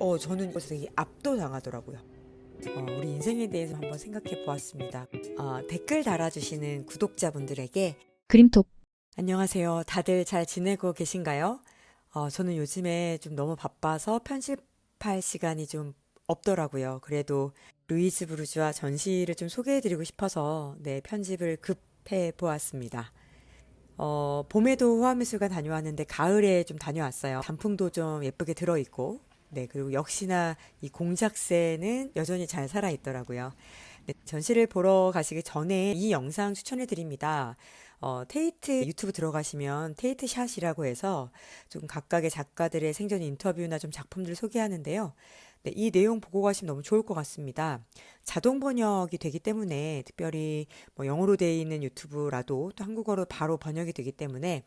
저는 이것에 되게 압도당하더라고요. 우리 인생에 대해서 한번 생각해 보았습니다. 댓글 달아주시는 구독자분들에게 그림톡. 안녕하세요. 다들 잘 지내고 계신가요? 저는 요즘에 좀 너무 바빠서 편집할 시간이 좀 없더라고요. 그래도 루이즈 부르주아 전시를 좀 소개해드리고 싶어서 네, 편집을 급해 보았습니다. 봄에도 호화미술관 다녀왔는데 가을에 좀 다녀왔어요. 단풍도 좀 예쁘게 들어있고, 네, 그리고 역시나 이 공작새는 여전히 잘 살아있더라고요. 네, 전시를 보러 가시기 전에 이 영상 추천해 드립니다. 테이트 유튜브 들어가시면 테이트 샷이라고 해서 좀 각각의 작가들의 생전 인터뷰나 좀 작품들을 소개하는데요. 네, 이 내용 보고 가시면 너무 좋을 것 같습니다. 자동 번역이 되기 때문에 특별히 뭐 영어로 되어 있는 유튜브라도 또 한국어로 바로 번역이 되기 때문에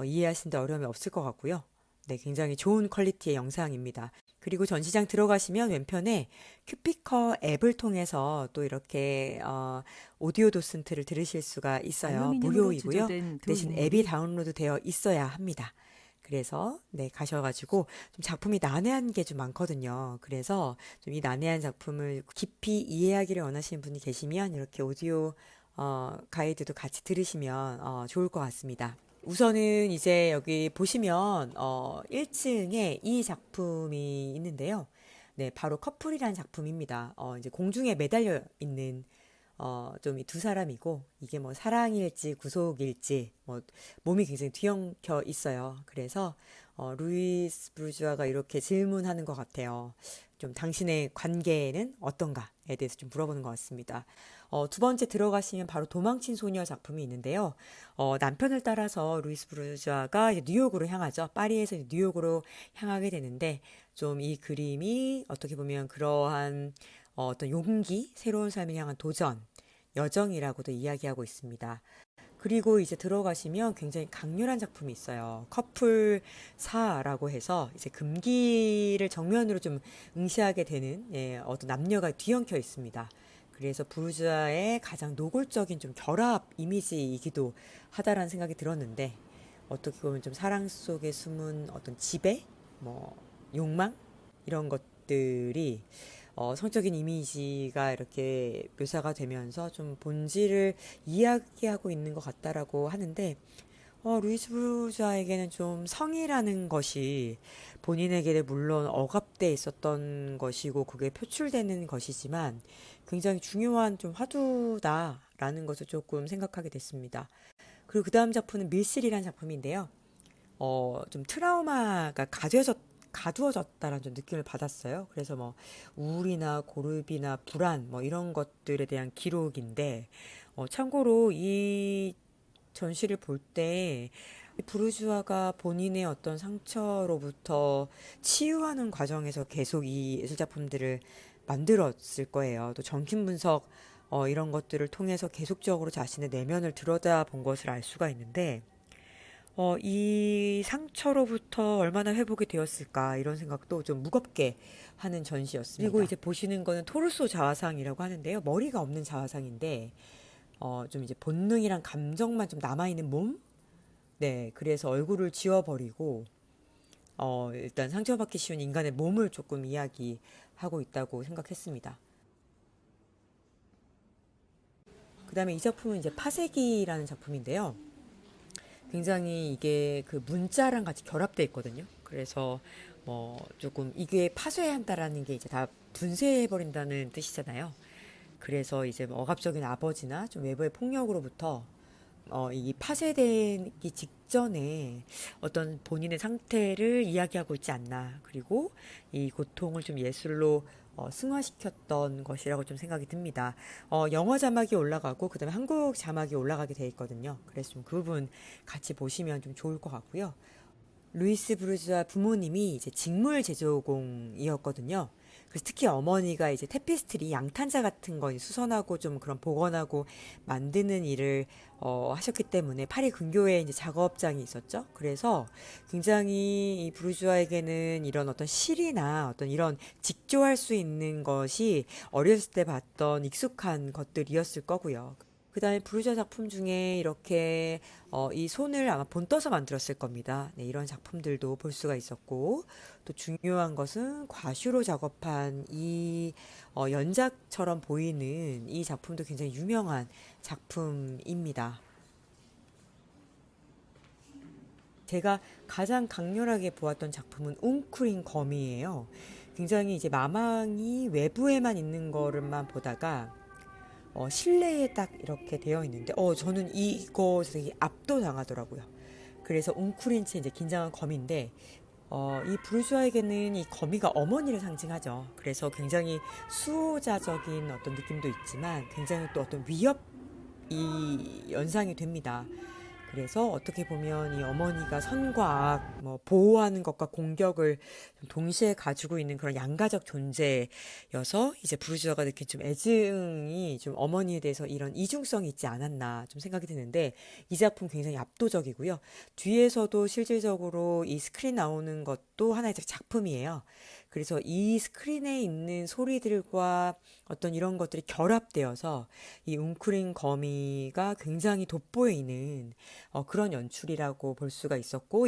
이해하시는데 어려움이 없을 것 같고요. 네, 굉장히 좋은 퀄리티의 영상입니다. 그리고 전시장 들어가시면 왼편에 큐피커 앱을 통해서 또 이렇게 오디오 도슨트를 들으실 수가 있어요. 알루미늄으로 무료이고요. 주조된 두 대신 앱이 인물이 다운로드 되어 있어야 합니다. 그래서 네, 가셔가지고 좀 작품이 난해한 게 좀 많거든요. 그래서 좀 이 난해한 작품을 깊이 이해하기를 원하시는 분이 계시면 이렇게 오디오 가이드도 같이 들으시면 좋을 것 같습니다. 우선은 이제 여기 보시면 1층에 이 작품이 있는데요. 네, 바로 커플이라는 작품입니다. 이제 공중에 매달려 있는 좀 이 두 사람이고 이게 뭐 사랑일지 구속일지 뭐 몸이 굉장히 뒤엉켜 있어요. 그래서 루이스 브루주아가 이렇게 질문하는 것 같아요. 좀 당신의 관계는 어떤가에 대해서 좀 물어보는 것 같습니다. 두 번째 들어가시면 바로 도망친 소녀 작품이 있는데요. 남편을 따라서 루이스 브루주아가 이제 뉴욕으로 향하죠. 파리에서 이제 뉴욕으로 향하게 되는데 좀 이 그림이 어떻게 보면 그러한 어떤 용기, 새로운 삶을 향한 도전, 여정이라고도 이야기하고 있습니다. 그리고 이제 들어가시면 굉장히 강렬한 작품이 있어요. 커플사라고 해서 이제 금기를 정면으로 좀 응시하게 되는 어떤 남녀가 뒤엉켜 있습니다. 그래서 부르주아의 가장 노골적인 좀 결합 이미지이기도 하다라는 생각이 들었는데 어떻게 보면 좀 사랑 속에 숨은 어떤 지배, 뭐 욕망 이런 것들이 성적인 이미지가 이렇게 묘사가 되면서 좀 본질을 이야기하고 있는 것 같다라고 하는데 루이스 브루자에게는 좀 성이라는 것이 본인에게 물론 억압돼 있었던 것이고 그게 표출되는 것이지만 굉장히 중요한 좀 화두다라는 것을 조금 생각하게 됐습니다. 그리고 그 다음 작품은 밀실이라는 작품인데요. 좀 트라우마가 가두어졌다라는 좀 느낌을 받았어요. 그래서 뭐 우울이나 고립이나 불안 뭐 이런 것들에 대한 기록인데 참고로 이 전시를 볼 때 부르주아가 본인의 어떤 상처로부터 치유하는 과정에서 계속 이 예술작품들을 만들었을 거예요. 또 정신 분석 이런 것들을 통해서 계속적으로 자신의 내면을 들여다본 것을 알 수가 있는데 이 상처로부터 얼마나 회복이 되었을까 이런 생각도 좀 무겁게 하는 전시였습니다. 그리고 이제 보시는 거는 토르소 자화상이라고 하는데요. 머리가 없는 자화상인데 좀 이제 본능이랑 감정만 좀 남아있는 몸? 네, 그래서 얼굴을 지워버리고 일단 상처받기 쉬운 인간의 몸을 조금 이야기하고 있다고 생각했습니다. 그 다음에 이 작품은 이제 파세기라는 작품인데요. 굉장히 이게 그 문자랑 같이 결합돼 있거든요. 그래서 뭐 조금 이게 파쇄한다라는 게 이제 다 분쇄해버린다는 뜻이잖아요. 그래서 이제 뭐 억압적인 아버지나 좀 외부의 폭력으로부터 이 파쇄되기 직전에 어떤 본인의 상태를 이야기하고 있지 않나. 그리고 이 고통을 좀 예술로 승화시켰던 것이라고 좀 생각이 듭니다. 영어 자막이 올라가고 그다음에 한국 자막이 올라가게 돼 있거든요. 그래서 좀 그 부분 같이 보시면 좀 좋을 것 같고요. 루이스 브루즈와 부모님이 이제 직물 제조공이었거든요. 그래서 특히 어머니가 이제 테피스트리 양탄자 같은 거 수선하고 좀 그런 복원하고 만드는 일을 하셨기 때문에 파리 근교에 이제 작업장이 있었죠. 그래서 굉장히 이 부르주아에게는 이런 어떤 실이나 어떤 이런 직조할 수 있는 것이 어렸을 때 봤던 익숙한 것들이었을 거고요. 그다음에 부르주아 작품 중에 이렇게 이 손을 아마 본떠서 만들었을 겁니다. 네, 이런 작품들도 볼 수가 있었고 또 중요한 것은 과슈로 작업한 이 연작처럼 보이는 이 작품도 굉장히 유명한 작품입니다. 제가 가장 강렬하게 보았던 작품은 웅크린 거미예요. 굉장히 이제 마망이 외부에만 있는 거를만 보다가 실내에 딱 이렇게 되어 있는데 저는 이거 되게 압도당하더라고요. 그래서 웅크린 채 이제 긴장한 거미인데 이 부르주아에게는 이 거미가 어머니를 상징하죠. 그래서 굉장히 수호자적인 어떤 느낌도 있지만 굉장히 또 어떤 위협이 연상이 됩니다. 그래서 어떻게 보면 이 어머니가 선과 악, 뭐 보호하는 것과 공격을 동시에 가지고 있는 그런 양가적 존재여서 이제 부르주아가 이렇게 좀 애증이 좀 어머니에 대해서 이런 이중성이 있지 않았나 좀 생각이 드는데 이 작품 굉장히 압도적이고요. 뒤에서도 실질적으로 이 스크린 나오는 것도 하나의 작품이에요. 그래서 이 스크린에 있는 소리들과 어떤 이런 것들이 결합되어서 이 웅크린 거미가 굉장히 돋보이는 그런 연출이라고 볼 수가 있었고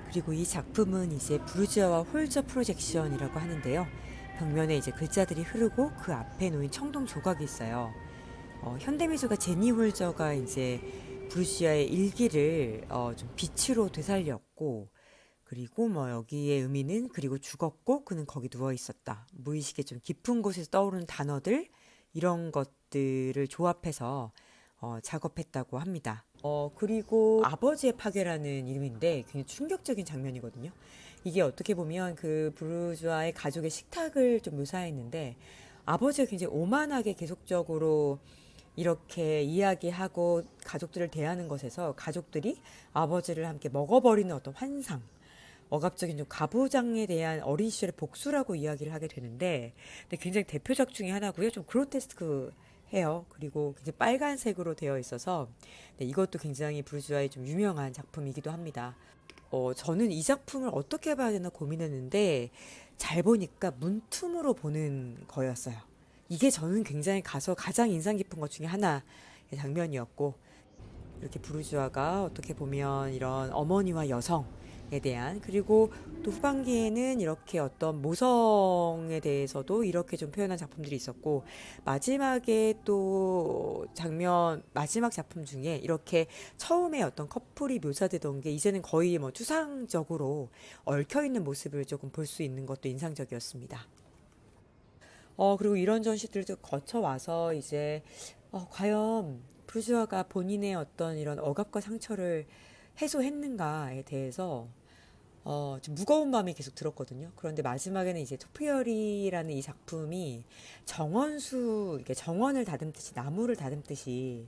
그리고 이 작품은 이제 부르주아와 홀저 프로젝션이라고 하는데요. 벽면에 이제 글자들이 흐르고 그 앞에 놓인 청동 조각이 있어요. 현대미술가 제니 홀저가 이제 부르주아의 일기를 좀 빛으로 되살렸고 그리고 뭐 여기에 의미는 그리고 죽었고 그는 거기 누워 있었다. 무의식의 좀 깊은 곳에서 떠오르는 단어들 이런 것들을 조합해서 작업했다고 합니다. 그리고 아버지의 파괴라는 이름인데 굉장히 충격적인 장면이거든요. 이게 어떻게 보면 그 부르주아의 가족의 식탁을 좀 묘사했는데 아버지가 굉장히 오만하게 계속적으로 이렇게 이야기하고 가족들을 대하는 것에서 가족들이 아버지를 함께 먹어버리는 어떤 환상, 억압적인 좀 가부장에 대한 어린 시절의 복수라고 이야기를 하게 되는데, 근데 굉장히 대표작 중에 하나고요. 좀 그로테스크 해요. 그리고 굉장히 빨간색으로 되어 있어서 네, 이것도 굉장히 부르주아의 좀 유명한 작품이기도 합니다. 저는 이 작품을 어떻게 봐야 되나 고민했는데 잘 보니까 문틈으로 보는 거였어요. 이게 저는 굉장히 가서 가장 인상 깊은 것 중에 하나의 장면이었고 이렇게 부르주아가 어떻게 보면 이런 어머니와 여성에 대한 그리고 또 후반기에는 이렇게 어떤 모성에 대해서도 이렇게 좀 표현한 작품들이 있었고 마지막에 또 장면 마지막 작품 중에 이렇게 처음에 어떤 커플이 묘사되던 게 이제는 거의 뭐 추상적으로 얽혀 있는 모습을 조금 볼 수 있는 것도 인상적이었습니다. 그리고 이런 전시들도 거쳐와서 이제, 과연 부르주아가 본인의 어떤 이런 억압과 상처를 해소했는가에 대해서, 좀 무거운 마음이 계속 들었거든요. 그런데 마지막에는 이제 토피어리라는 이 작품이 정원수, 이렇게 정원을 다듬듯이, 나무를 다듬듯이,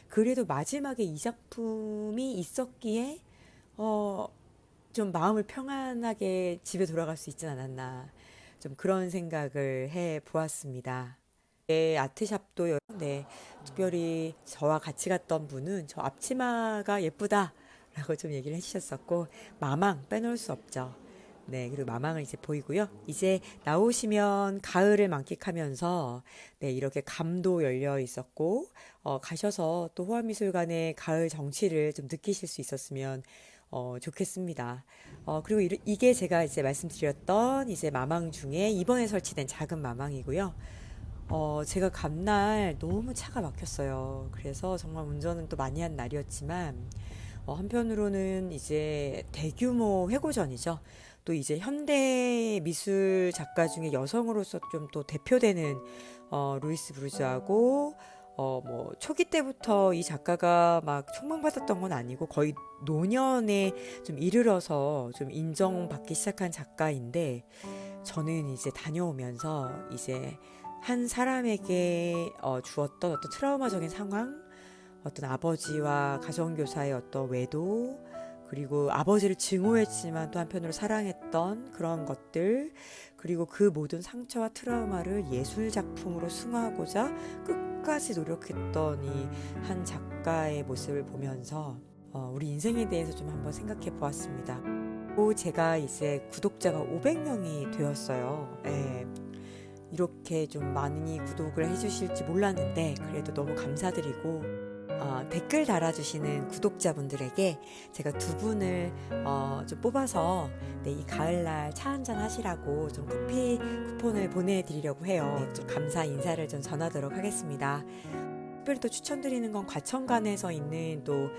그래도 마지막에 이 작품이 있었기에, 어, 좀 마음을 평안하게 집에 돌아갈 수 있진 않았나. 좀 그런 생각을 해 보았습니다. 네, 아트샵도 네, 특별히 저와 같이 갔던 분은 저 앞치마가 예쁘다라고 좀 얘기를 해주셨었고 마망 빼놓을 수 없죠. 네, 그리고 마망을 이제 보이고요. 이제 나오시면 가을을 만끽하면서 네, 이렇게 감도 열려 있었고 가셔서 또 호암미술관의 가을 정취를 좀 느끼실 수 있었으면 좋겠습니다. 그리고 이게 제가 이제 말씀드렸던 이제 마망 중에 이번에 설치된 작은 마망이고요. 제가 간 날 너무 차가 막혔어요. 그래서 정말 운전은 또 많이 한 날이었지만, 한편으로는 이제 대규모 회고전이죠. 또 이제 현대 미술 작가 중에 여성으로서 좀 또 대표되는 루이스 브루즈하고 뭐 초기 때부터 이 작가가 막 촉망받았던 건 아니고 거의 노년에 좀 이르러서 좀 인정받기 시작한 작가인데 저는 이제 다녀오면서 이제 한 사람에게 주었던 어떤 트라우마적인 상황, 어떤 아버지와 가정교사의 어떤 외도, 그리고 아버지를 증오했지만 또 한편으로 사랑했던 그런 것들, 그리고 그 모든 상처와 트라우마를 예술 작품으로 승화하고자 끝까지 노력했던 이 한 작가의 모습을 보면서 우리 인생에 대해서 좀 한번 생각해 보았습니다. 또 제가 이제 구독자가 500명이 되었어요. 예. 이렇게 좀 많이 구독을 해주실지 몰랐는데 그래도 너무 감사드리고 댓글 달아주시는 구독자분들에게 제가 두 분을 좀 뽑아서 네, 이 가을날 차 한잔 하시라고 좀 커피 쿠폰을 보내드리려고 해요. 네, 좀 감사 인사를 좀 전하도록 하겠습니다. 특별히 또 추천드리는 건 과천관에서 있는 또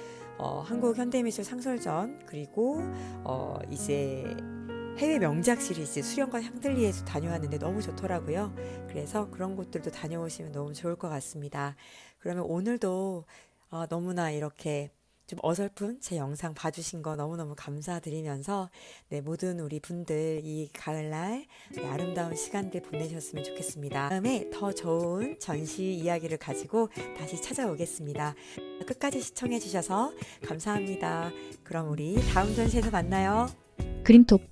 한국 현대미술 상설전 그리고 이제 해외 명작 시리즈 수련관 향들리에도 다녀왔는데 너무 좋더라고요. 그래서 그런 곳들도 다녀오시면 너무 좋을 것 같습니다. 그러면 오늘도 너무나 이렇게 좀 어설픈 제 영상 봐주신 거 너무너무 감사드리면서 네, 모든 우리 분들 이 가을날 네, 아름다운 시간들 보내셨으면 좋겠습니다. 다음에 더 좋은 전시 이야기를 가지고 다시 찾아오겠습니다. 끝까지 시청해 주셔서 감사합니다. 그럼 우리 다음 전시에서 만나요. 그림톡